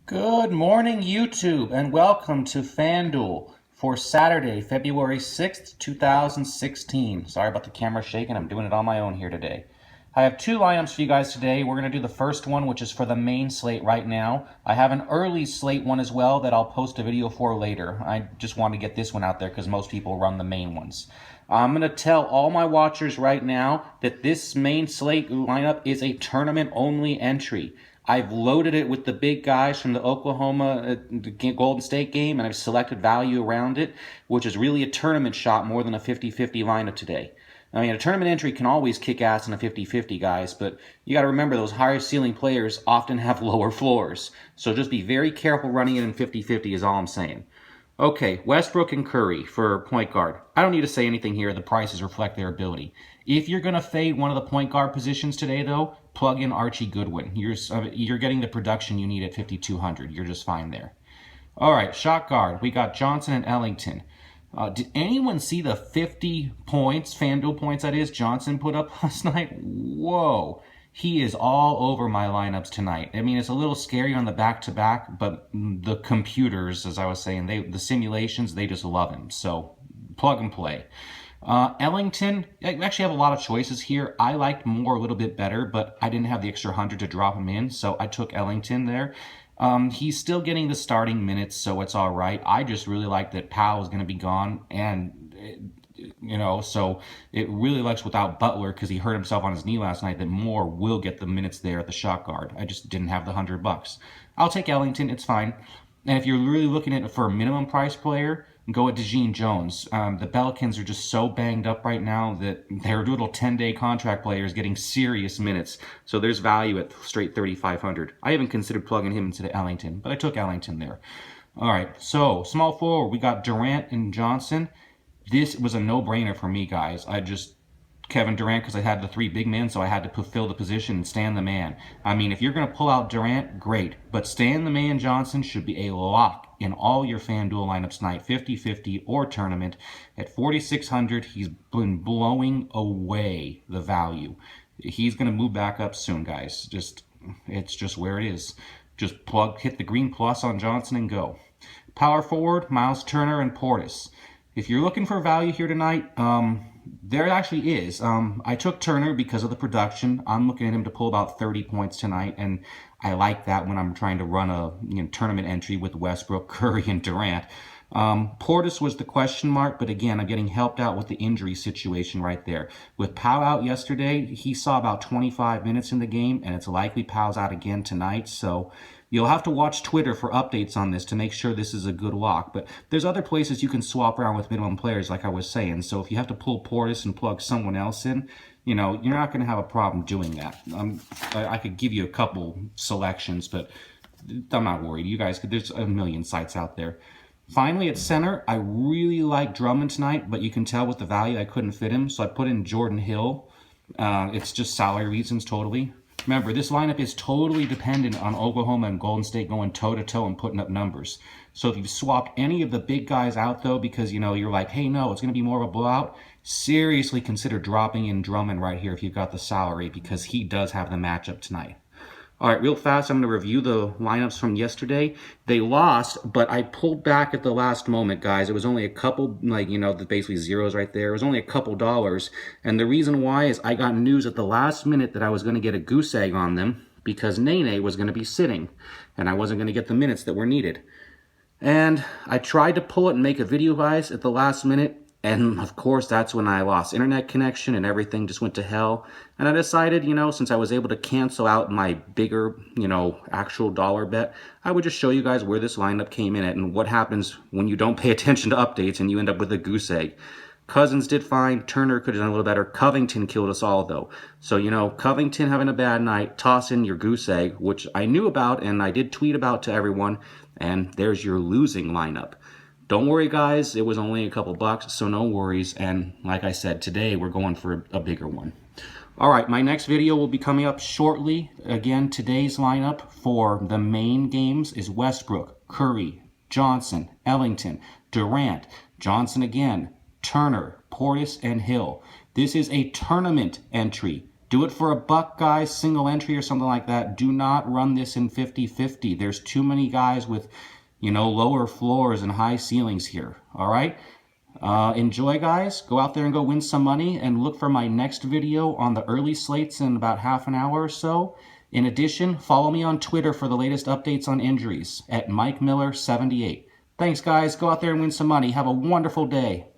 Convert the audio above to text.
Good morning, YouTube, and welcome to FanDuel for Saturday, February 6th, 2016. Sorry about the camera shaking. I'm doing it on my own here today. I have two lineups for you guys today. We're going to do the first one, which is for the main slate right now. I have an early slate one as well that I'll post a video for later. I just want to get this one out there because most people run the main ones. I'm going to tell all my watchers right now that this main slate lineup is a tournament-only entry. I've loaded it with the big guys from the Oklahoma Golden State game, and I've selected value around it, which is really a tournament shot more than a 50-50 lineup today. I mean, a tournament entry can always kick ass in a 50-50, guys, but you got to remember those higher ceiling players often have lower floors. So just be very careful running it in 50-50 is all I'm saying. Okay, Westbrook and Curry for point guard. I don't need to say anything here. The prices reflect their ability. If you're going to fade one of the point guard positions today, though, plug in Archie Goodwin. You're getting the production you need at 5,200. You're just fine there. All right, shot guard. We got Johnson and Ellington. Did anyone see the 50 points, FanDuel points that is, Johnson put up last night? Whoa. He is all over my lineups tonight. I mean, it's a little scary on the back-to-back, but the computers, as I was saying, the simulations, they just love him. So plug and play. Ellington, I actually have a lot of choices here. I liked Moore a little bit better, but I didn't have the extra 100 to drop him in, so I took Ellington there. He's still getting the starting minutes, so it's all right. I just really like that Powell is going to be gone, and so it really likes without Butler because he hurt himself on his knee last night that Moore will get the minutes there at the shot guard. I just didn't have the $100. I'll take Ellington. It's fine. And if you're really looking at it for a minimum price player, go at DeJean Jones. The Pelicans are just so banged up right now that their little 10-day contract player is getting serious minutes. So there's value at straight 3,500. I haven't considered plugging him into the Ellington, but I took Ellington there. All right, so small forward, we got Durant and Johnson. This was a no-brainer for me, guys. Kevin Durant because I had the three big men, so I had to fulfill the position and stand the man. I mean, if you're going to pull out Durant, great. But stand the man Johnson should be a lock in all your FanDuel lineups tonight, 50-50 or tournament. At 4,600, he's been blowing away the value. He's going to move back up soon, guys. It's just where it is. Just hit the green plus on Johnson and go. Power forward, Miles Turner and Portis. If you're looking for value here tonight, there actually is. I took Turner because of the production. I'm looking at him to pull about 30 points tonight, and I like that when I'm trying to run a tournament entry with Westbrook, Curry, and Durant. Portis was the question mark, but again, I'm getting helped out with the injury situation right there. With Powell out yesterday, he saw about 25 minutes in the game, and it's likely Powell's out again tonight, so you'll have to watch Twitter for updates on this to make sure this is a good lock. But there's other places you can swap around with minimum players, like I was saying. So if you have to pull Portis and plug someone else in, you're not going to have a problem doing that. I could give you a couple selections, but I'm not worried. You guys, there's a million sites out there. Finally, at center, I really like Drummond tonight, but you can tell with the value I couldn't fit him, so I put in Jordan Hill. It's just salary reasons totally. Remember, this lineup is totally dependent on Oklahoma and Golden State going toe-to-toe and putting up numbers. So if you've swapped any of the big guys out, though, because, you're like, hey, no, it's going to be more of a blowout, seriously consider dropping in Drummond right here if you've got the salary, because he does have the matchup tonight. All right, real fast, I'm going to review the lineups from yesterday. They lost, but I pulled back at the last moment, guys. It was only a couple, basically zeros right there. It was only a couple dollars. And the reason why is I got news at the last minute that I was going to get a goose egg on them because Nene was going to be sitting, and I wasn't going to get the minutes that were needed. And I tried to pull it and make a video, guys, at the last minute. And, of course, that's when I lost internet connection and everything just went to hell. And I decided, since I was able to cancel out my bigger, actual dollar bet, I would just show you guys where this lineup came in at and what happens when you don't pay attention to updates and you end up with a goose egg. Cousins did fine. Turner could have done a little better. Covington killed us all, though. So, Covington having a bad night, toss in your goose egg, which I knew about and I did tweet about to everyone, and there's your losing lineup. Don't worry, guys. It was only a couple bucks, so no worries. And like I said, today we're going for a bigger one. All right, my next video will be coming up shortly. Again, today's lineup for the main games is Westbrook, Curry, Johnson, Ellington, Durant, Johnson again, Turner, Portis, and Hill. This is a tournament entry. Do it for a buck, guys, single entry or something like that. Do not run this in 50-50. There's too many guys with, lower floors and high ceilings here. All right? Enjoy, guys. Go out there and go win some money, and look for my next video on the early slates in about half an hour or so. In addition, follow me on Twitter for the latest updates on injuries at MikeMiller78. Thanks, guys. Go out there and win some money. Have a wonderful day.